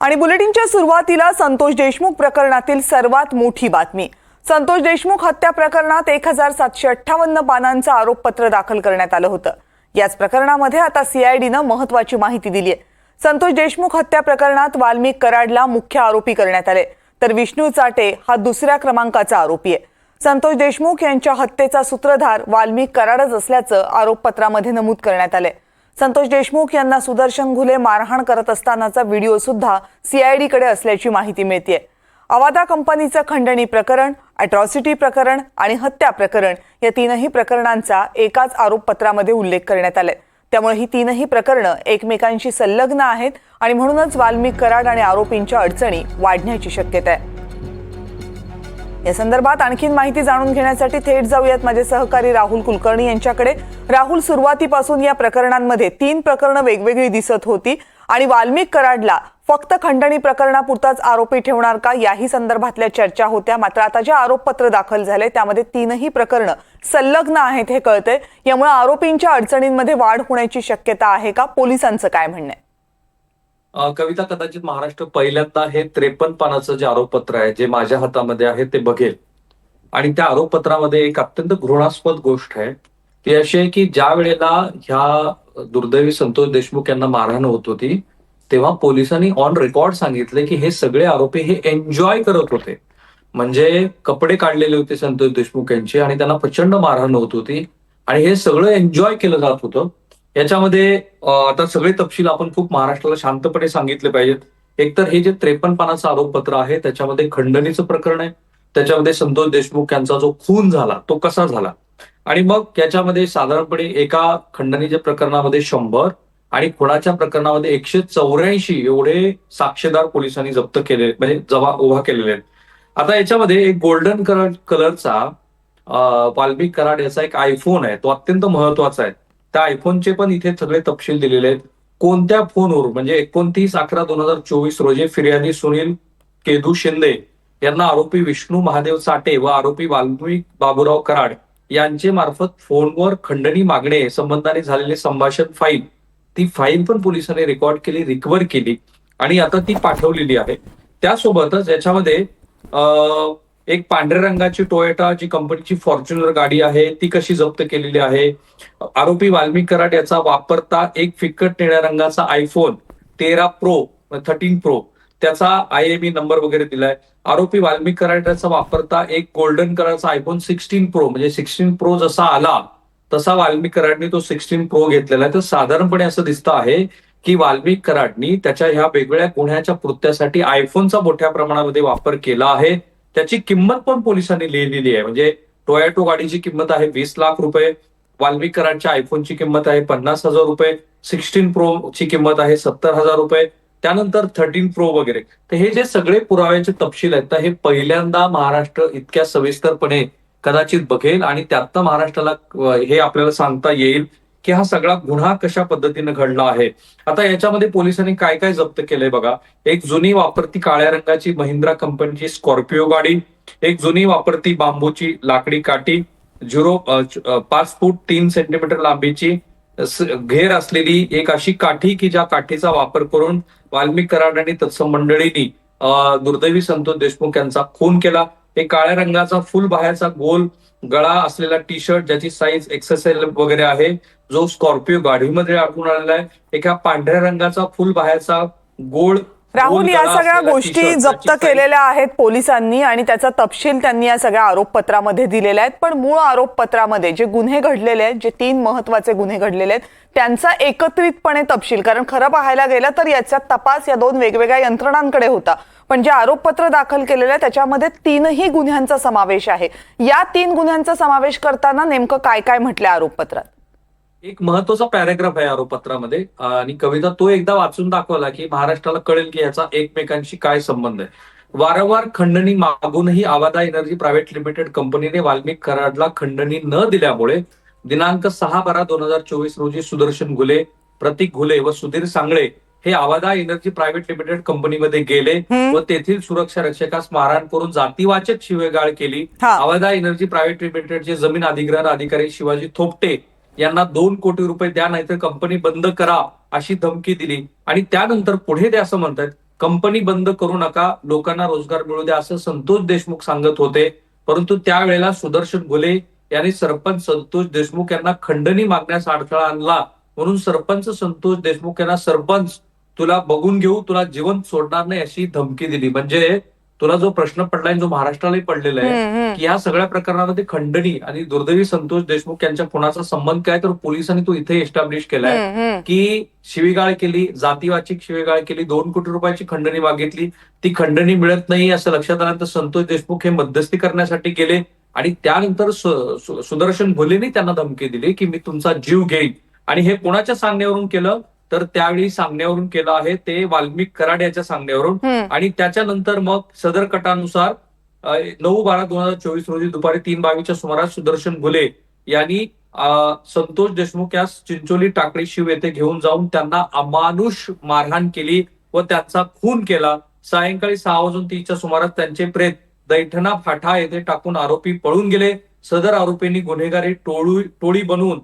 आणि बुलेटिनच्या सुरुवातीला संतोष देशमुख प्रकरणातील सर्वात मोठी बातमी। संतोष देशमुख हत्या प्रकरणात 1758 पानांचं आरोपपत्र दाखल करण्यात आलं होतं। याच प्रकरणामध्ये आता सीआयडीनं महत्त्वाची माहिती दिली आहे। संतोष देशमुख हत्या प्रकरणात वाल्मिक कराडला मुख्य आरोपी करण्यात आले, तर विष्णू चाटे हा दुसऱ्या क्रमांकाचा आरोपी आहे। संतोष देशमुख यांच्या हत्येचा सूत्रधार वाल्मिक कराडच असल्याचं आरोपपत्रामध्ये नमूद करण्यात आले। संतोष देशमुख यांना सुदर्शन घुले मारहाण करत असतानाचा व्हिडिओ सुद्धा सीआयडी कडे असल्याची माहिती मिळते। अवादा कंपनीचं खंडणी प्रकरण, अॅट्रॉसिटी प्रकरण आणि हत्या प्रकरण या तीनही प्रकरणांचा एकाच आरोपपत्रामध्ये उल्लेख करण्यात आलाय। त्यामुळे ही तीनही प्रकरणं एकमेकांशी संलग्न आहेत आणि म्हणूनच वाल्मिक कराड आणि आरोपींच्या अडचणी वाढण्याची शक्यता आहे। या संदर्भात आणखीन माहिती जाणून घेण्यासाठी थेट जाऊयात माझे सहकारी राहुल कुलकर्णी यांच्याकडे। राहुल, सुरुवातीपासून या प्रकरणांमध्ये 3 प्रकरणं वेगवेगळी दिसत होती आणि वाल्मिक कराडला फक्त खंडणी प्रकरणापुरताच आरोपी ठेवणार का याही संदर्भातल्या चर्चा होत्या। मात्र आता जे आरोपपत्र दाखल झाले त्यामध्ये तीनही प्रकरणं संलग्न आहेत हे कळतंय। यामुळे आरोपींच्या अडचणींमध्ये वाढ होण्याची शक्यता आहे का? पोलिसांचं काय म्हणणं आहे? कविता, कदाचित महाराष्ट्र पहिल्यांदा हे 53 पानाचं जे आरोपपत्र आहे जे माझ्या हातामध्ये आहे ते बघेल। आणि त्या आरोपपत्रामध्ये एक अत्यंत घृणास्पद गोष्ट आहे ती अशी आहे की ज्या वेळेला ह्या दुर्दैवी संतोष देशमुख यांना मारहाण होत होती तेव्हा पोलिसांनी ऑन रेकॉर्ड सांगितले की हे सगळे आरोपी हे एन्जॉय करत होते, म्हणजे कपडे काढलेले होते संतोष देशमुख यांचे आणि त्यांना प्रचंड मारहाण होत होती आणि हे सगळं एन्जॉय केलं जात होतं। याच्यामध्ये आता सगळे तपशील आपण खूप महाराष्ट्राला शांतपणे सांगितले पाहिजेत। एकतर हे जे 53 पानाचं आरोपपत्र आहे त्याच्यामध्ये खंडणीचं प्रकरण आहे, त्याच्यामध्ये संतोष देशमुख यांचा जो खून झाला तो कसा झाला, आणि मग याच्यामध्ये साधारणपणे एका खंडणीच्या प्रकरणामध्ये 100 आणि खुनाच्या प्रकरणामध्ये 184 एवढे साक्षीदार पोलिसांनी जप्त केले, म्हणजे उभा केलेले आहेत। आता याच्यामध्ये एक गोल्डन कलरचा वाल्मिक कराड याचा एक आयफोन आहे, तो अत्यंत महत्वाचा आहे। त्या आयफोनचे पण इथे सगळे तपशील दिलेले आहेत। कोणत्या फोनवर, म्हणजे 29/11/2024 रोजी फिर्यादी सुनील केदू शिंदे यांना आरोपी विष्णू महादेव चाटे व आरोपी वाल्मिक बाबूराव कराड यांचे मार्फत फोनवर खंडणी मागणे संबंधाने झालेले संभाषण फाईल, ती फाईल पण पोलिसांनी रेकॉर्ड केली, रिकव्हर केली आणि आता ती पाठवलेली आहे। त्यासोबतच याच्यामध्ये एक पांढऱ्या रंगाची टोयोटा जी कंपनीची फॉर्च्युनर गाडी आहे ती कशी जप्त केलेली आहे। आरोपी वाल्मिक कराड याचा वापरता एक फिकट निळ्या रंगाचा आयफोन 13 प्रो त्याचा IMEI नंबर वगैरे दिलाय। आरोपी वाल्मिक कराड याचा वापरता एक गोल्डन कलरचा आयफोन 16 प्रो, म्हणजे 16 प्रो जसा आला तसा वाल्मिक कराडनी तो 16 प्रो घेतलेला आहे। तर साधारणपणे असं दिसतं आहे की वाल्मिक कराडनी त्याच्या ह्या वेगवेगळ्या गुन्ह्याच्या कृत्यासाठी आयफोनचा मोठ्या प्रमाणामध्ये वापर केला आहे। त्याची किंमत पण पोलिसांनी लिहिलेली आहे, म्हणजे टोयोटो गाडीची किंमत आहे 20 लाख रुपये, वाल्मिक कराडच्या आयफोनची किंमत आहे 50,000 रुपये, 16 प्रो ची किंमत आहे 70,000 रुपये, त्यानंतर 13 प्रो वगैरे। तर हे जे सगळे पुराव्याचे तपशील आहेत तर हे पहिल्यांदा महाराष्ट्र इतक्या सविस्तरपणे कदाचित बघेल आणि त्यातनं महाराष्ट्राला हे आपल्याला सांगता येईल की हा सगळा गुन्हा कशा पद्धतीने घडला आहे। आता याच्यामध्ये पोलिसांनी काय काय जप्त केलंय बघा। एक जुनी वापरती काळ्या रंगाची महिंद्रा कंपनीची स्कॉर्पिओ गाडी, एक जुनी वापरती बांबूची लाकडी काठी 5 फूट 3 सेंटीमीटर लांबीची घेर असलेली एक अशी काठी की ज्या काठीचा वापर करून वाल्मिक कराड आणि तत्सम मंडळींनी दुर्दैवी संतोष देशमुख यांचा खून केला। एक काळ्या रंगाचा फुल बाह्याचा गोल गळा असलेला टी शर्ट ज्याची साईज XXL वगैरे आहे जो स्कॉर्पिओ गाडीमध्ये आढळून आलेला आहे। एका पांढऱ्या रंगाचा फुल बाह्याचा गोल राहुल, या सगळ्या गोष्टी जप्त केलेल्या आहेत पोलिसांनी आणि त्याचा तपशील त्यांनी या सगळ्या आरोपपत्रामध्ये दिलेला आहे। पण मूळ आरोपपत्रामध्ये जे गुन्हे घडलेले आहेत, जे 3 महत्त्वाचे गुन्हे घडलेले आहेत त्यांचा एकत्रितपणे तपशील, कारण खरं पाहायला गेलं तर याचा तपास या 2 वेगवेगळ्या यंत्रणांकडे होता, पण जे आरोपपत्र दाखल केलेलं आहे त्याच्यामध्ये 3ही गुन्ह्यांचा समावेश आहे। या 3 गुन्ह्यांचा समावेश करताना नेमकं काय काय म्हटलंय आरोपपत्रात? एक महत्वाचा पॅराग्राफ आहे आरोपपत्रामध्ये आणि कविता तो एकदा वाचून दाखवला की महाराष्ट्राला कळेल की याचा एकमेकांशी काय संबंध आहे। वारंवार खंडणी मागूनही अवादा एनर्जी प्रायव्हेट लिमिटेड कंपनीने वाल्मिक कराडला खंडणी न दिल्यामुळे दिनांक 6/12/2024 रोजी सुदर्शन घुले, प्रतीक घुले व सुधीर सांगळे हे अवादा एनर्जी प्रायव्हेट लिमिटेड कंपनीमध्ये गेले व तेथील सुरक्षा रक्षकास मारहाण करून जातीवाचक शिवेगाळ केली। अवादा एनर्जी प्रायव्हेट लिमिटेडचे जमीन अधिग्रहण अधिकारी शिवाजी थोपटे यांना 2 कोटी रुपये द्या नाहीतर कंपनी बंद करा अशी धमकी दिली आणि त्यानंतर पुढे ते असं म्हणतात कंपनी बंद करू नका, लोकांना रोजगार मिळू द्या, असं संतोष देशमुख सांगत होते. परंतु त्यावेळेला सुदर्शन घुले यांनी सरपंच संतोष देशमुख यांना खंडणी मागण्यास अडथळा आणला. म्हणून सरपंच संतोष देशमुख यांना सरपंच तुला बघून घेऊ, तुला जिवंत सोडणार नाही अशी धमकी दिली. म्हणजे तुला जो प्रश्न पडलाय, जो महाराष्ट्रालाही पडलेला आहे, की या सगळ्या प्रकरणामध्ये खंडणी आणि दुर्दैवी संतोष देशमुख यांच्या खुनाचा संबंध काय, तर पोलिसांनी तो इथे एस्टॅब्लिश केलाय की शिवीगाळ केली, जातीवाचक शिवीगाळ केली, 2 कोटी रुपयाची खंडणी मागितली, ती खंडणी मिळत नाही असं लक्षात आल्यानंतर संतोष देशमुख हे मध्यस्थी करण्यासाठी गेले आणि त्यानंतर सुदर्शन घुलेंनी त्यांना धमकी दिली की मी तुमचा जीव घेईन. आणि हे कोणाच्या सांगण्यावरून केलं, तर त्यावेळी सांगण्यावरून केलं आहे ते वाल्मिक कराड याच्या सांगण्यावरून. आणि त्याच्यानंतर मग सदर कटानुसार 9/12/2024 रोजी दुपारी 3:22च्या सुमारास सुदर्शन घुले यांनी संतोष देशमुख यास चिंचोली टाकळी शिव येथे घेऊन जाऊन त्यांना अमानुष मारहाण केली व त्यांचा खून केला. सायंकाळी 6:30च्या सुमारास त्यांचे प्रेत दैठणा फाटा येथे टाकून आरोपी पळून गेले. सदर आरोपींनी गुन्हेगारी टोळी बनवून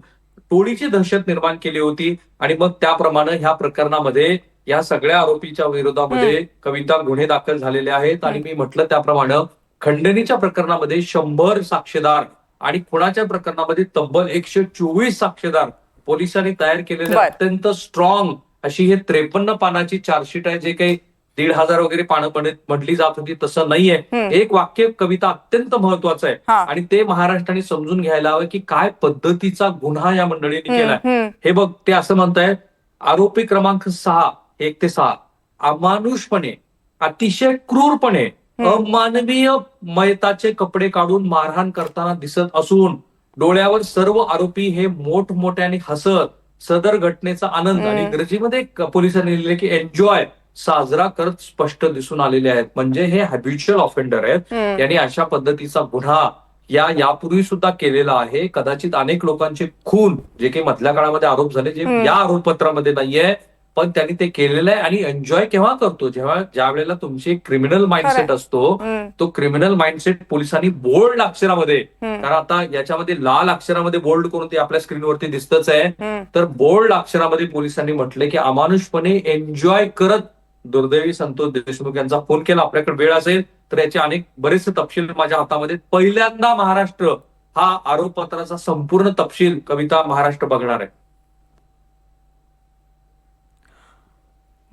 टोळीची दहशत निर्माण केली होती. आणि मग त्याप्रमाणे ह्या प्रकरणामध्ये या सगळ्या आरोपीच्या विरोधामध्ये कविता गुन्हे दाखल झालेले आहेत. आणि मी म्हटलं त्याप्रमाणे खंडणीच्या प्रकरणामध्ये 100 साक्षीदार आणि खुनाच्या प्रकरणामध्ये तब्बल 124 साक्षीदार पोलिसांनी तयार केलेले अत्यंत स्ट्रॉंग अशी हे 53 पानाची चार्जशीट आहे. जे काही 1,500 वगैरे पानं म्हटली जात होती तसं नाहीये. एक वाक्य कविता अत्यंत महत्वाचं आहे आणि ते महाराष्ट्राने समजून घ्यायला हवं की काय पद्धतीचा गुन्हा या मंडळीने केलाय. हे बघ, ते असं म्हणतायत, आरोपी क्रमांक 6, 1 ते 6 अमानुषपणे, अतिशय क्रूरपणे, अमानवीय मयताचे कपडे काढून मारहाण करताना दिसत असून डोळ्यावर सर्व आरोपी हे मोठमोठ्याने हसत सदर घटनेचा आनंद आणि इंग्रजीमध्ये पोलिसांनी लिहिले की एन्जॉय साजरा करत स्पष्ट दिसून आलेले आहेत. म्हणजे हे हॅबिच्युअल ऑफेंडर आहेत. यांनी अशा पद्धतीचा गुन्हा यापूर्वी सुद्धा केलेला आहे. कदाचित अनेक लोकांचे खून जे काही मधल्या काळामध्ये आरोप झाले जे या आरोपपत्रामध्ये नाहीये, पण त्यांनी ते केलेलं आहे. आणि एन्जॉय केव्हा करतो, जेव्हा ज्या वेळेला तुमची क्रिमिनल माइंडसेट असतो, तो क्रिमिनल माइंडसेट पोलिसांनी बोल्ड अक्षरामध्ये, कारण आता याच्यामध्ये लाल अक्षरामध्ये बोल्ड करून ते आपल्या स्क्रीनवरती दिसतच आहे, तर बोल्ड अक्षरामध्ये पोलिसांनी म्हटलंय की अमानुषपणे एन्जॉय करत दुर्दैवी संतोष देशमुख यांचा फोन केला. आपल्याकडे वेळ असेल तर याचे अनेक बरेचसे तपशील माझ्या हातामध्ये. पहिल्यांदा महाराष्ट्र हा आरोपपत्राचा संपूर्ण तपशील कविता महाराष्ट्र बघणार आहे.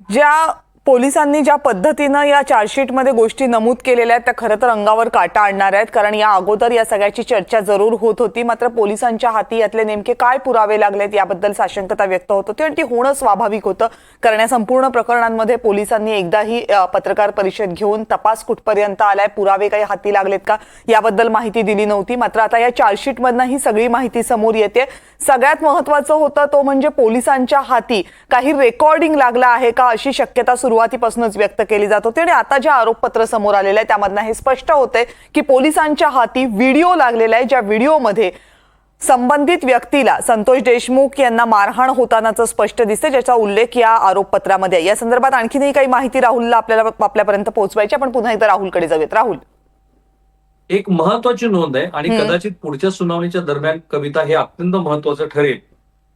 ज्या पोलिसांनी ज्या पद्धतीनं या चार्जशीटमध्ये गोष्टी नमूद केलेल्या आहेत त्या खरं तर अंगावर काटा आणणार आहेत. कारण या अगोदर या सगळ्याची चर्चा जरूर होत होती, मात्र पोलिसांच्या हाती यातले नेमके काय पुरावे लागलेत याबद्दल साशंकता व्यक्त होत होती आणि ती होणं स्वाभाविक होतं. कारण या संपूर्ण प्रकरणांमध्ये पोलिसांनी एकदाही पत्रकार परिषद घेऊन तपास कुठपर्यंत आलाय, पुरावे काही हाती लागलेत का याबद्दल माहिती दिली नव्हती. मात्र आता या चार्जशीटमधनं ही सगळी माहिती समोर येते. सगळ्यात महत्वाचं होतं तो म्हणजे पोलिसांच्या हाती काही रेकॉर्डिंग लागलं आहे का अशी शक्यता सुरुवातीपासूनच व्यक्त केली जात होती. आणि आता जे आरोपपत्र समोर आलेलं आहे त्यामधनं हे स्पष्ट होतंय की पोलिसांच्या हाती व्हिडिओ लागलेला आहे, ज्या व्हिडिओमध्ये संबंधित व्यक्तीला संतोष देशमुख यांना मारहाण होतानाचं स्पष्ट दिसते, ज्याचा उल्लेख या आरोपपत्रामध्ये आहे. या संदर्भात आणखीनही काही माहिती राहुलला आपल्यापर्यंत पोहोचवायची. आपण पुन्हा एकदा राहुलकडे जाऊयात. राहुल, एक महत्वाची नोंद आहे आणि कदाचित पुढच्या सुनावणीच्या दरम्यान कविता हे अत्यंत महत्वाचं ठरेल.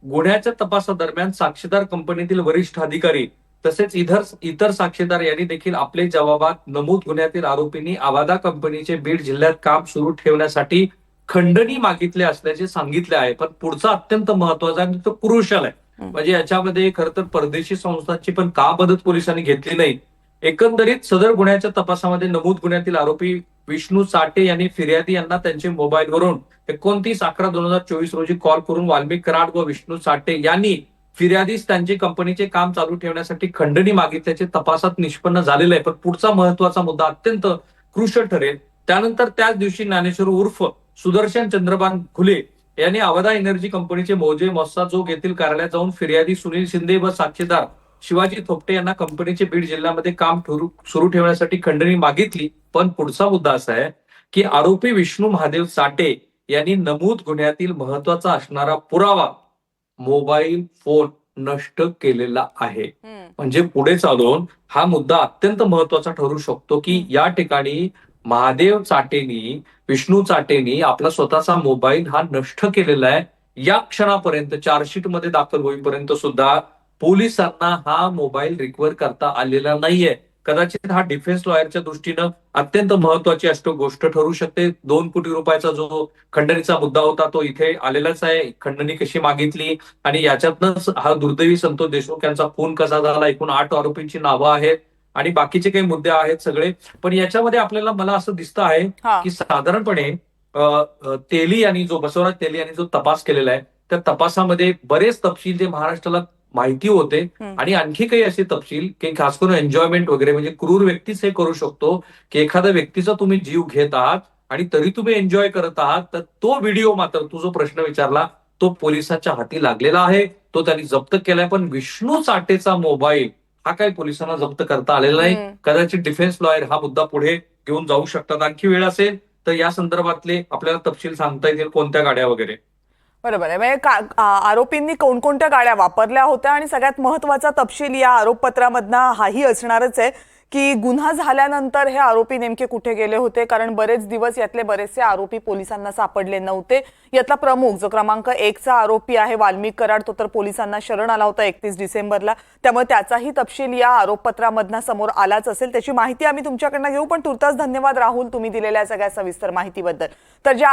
गुन्ह्याच्या तपासादरम्यान साक्षीदार कंपनीतील वरिष्ठ अधिकारी तसेच इतर साक्षीदार यांनी देखील आपले जबाबात नमूद गुन्ह्यातील आरोपींनी आवादा कंपनीचे बीड जिल्ह्यात काम सुरू ठेवण्यासाठी खंडणी मागितले असल्याचे सांगितले आहे. पण पुढचा अत्यंत महत्वाचा आणि तो क्रुशल आहे. म्हणजे याच्यामध्ये खरं तर परदेशी संस्थांची पण का मदत पोलिसांनी घेतली नाही. एकंदरीत सदर गुन्ह्याच्या तपासामध्ये नमूद गुन्ह्यातील आरोपी विष्णू चाटे यांनी फिर्यादी यांना त्यांचे मोबाईलवरून 29/11/2024 रोजी कॉल करून वाल्मिक कराड व विष्णू चाटे यांनी फिर्यादीस त्यांची कंपनीचे काम चालू ठेवण्यासाठी खंडणी मागितल्याचे तपासात निष्पन्न झालेलं आहे. पण पुढचा महत्वाचा मुद्दा अत्यंत क्रुशल ठरेल. त्यानंतर त्याच दिवशी ज्ञानेश्वर उर्फ सुदर्शन चंद्रभान घुले यांनी अवधा एनर्जी कंपनीचे मौजे मस्साजोग येथील कार्यालयात जाऊन फिर्यादी सुनील शिंदे व साक्षीदार शिवाजी थोपटे यांना कंपनीचे बीड जिल्ह्यामध्ये काम सुरू ठेवण्यासाठी खंडणी मागितली. पण पुढचा मुद्दा असा आहे की आरोपी विष्णू महादेव चाटे यांनी नमूद गुन्ह्यातील महत्वाचा असणारा पुरावा मोबाईल फोन नष्ट केलेला आहे. म्हणजे पुढे चालून हा मुद्दा अत्यंत महत्वाचा ठरू शकतो की या ठिकाणी महादेव चाटेनी, विष्णू चाटेनी आपला स्वतःचा मोबाईल हा नष्ट केलेला आहे. या क्षणापर्यंत चार्जशीट मध्ये दाखल होईपर्यंत सुद्धा पोलिसांना हा मोबाईल रिकव्हर करता आलेला नाहीये. कदाचित हा डिफेन्स लॉयरच्या दृष्टीनं अत्यंत महत्वाची गोष्ट ठरू शकते. 2 कोटी रुपयाचा जो खंडणीचा मुद्दा होता तो इथे आलेलाच आहे. खंडणी कशी मागितली आणि याच्यातनंच हा दुर्दैवी संतोष देशमुख यांचा खून कसा झाला, एकूण 8 आरोपींची नावं आहेत आणि बाकीचे काही मुद्दे आहेत सगळे. पण याच्यामध्ये आपल्याला मला असं दिसतं आहे हा. की साधारणपणे तेली यांनी बसवराज तेली यांनी जो तपास केलेला आहे त्या तपासामध्ये बरेच तपशील जे महाराष्ट्राला माहिती होते आणि आणखी काही असे तपशील की खास करून एन्जॉयमेंट वगैरे, म्हणजे क्रूर व्यक्तीच हे करू शकतो की एखाद्या व्यक्तीचा तुम्ही जीव घेत आहात आणि तरी तुम्ही एन्जॉय करत आहात. तर तो व्हिडिओ मात्र, तू जो प्रश्न विचारला, तो पोलिसांच्या हाती लागलेला आहे, तो त्यांनी जप्त केलाय. पण विष्णू चाटेचा मोबाईल हा काही पोलिसांना जप्त करता आलेला नाही. कदाचित डिफेन्स लॉयर हा मुद्दा पुढे घेऊन जाऊ शकतात. आणखी वेळ असेल तर या संदर्भातले आपल्याला तपशील सांगता येतील, कोणत्या गाड्या वगैरे. बरोबर आहे. म्हणजे आरोपींनी कोणकोणत्या गाड्या वापरल्या होत्या आणि सगळ्यात महत्वाचा तपशील या आरोपपत्रामधनं हाही असणारच आहे की गुन्हा झाल्यानंतर हे आरोपी नेमके कुठे गेले होते, कारण बरेच दिवस यातले बरेचसे आरोपी पोलिसांना सापडले नव्हते. यातला प्रमुख जो क्रमांक 1चा आरोपी आहे वाल्मिक कराड, तो तर पोलिसांना शरण आला होता 31 डिसेंबरला. त्यामुळे त्याचाही तपशील या आरोपपत्रामधनं समोर आलाच असेल. त्याची माहिती आम्ही तुमच्याकडनं घेऊ, पण तुर्तास धन्यवाद राहुल तुम्ही दिलेल्या सगळ्या सविस्तर माहितीबद्दल. तर ज्या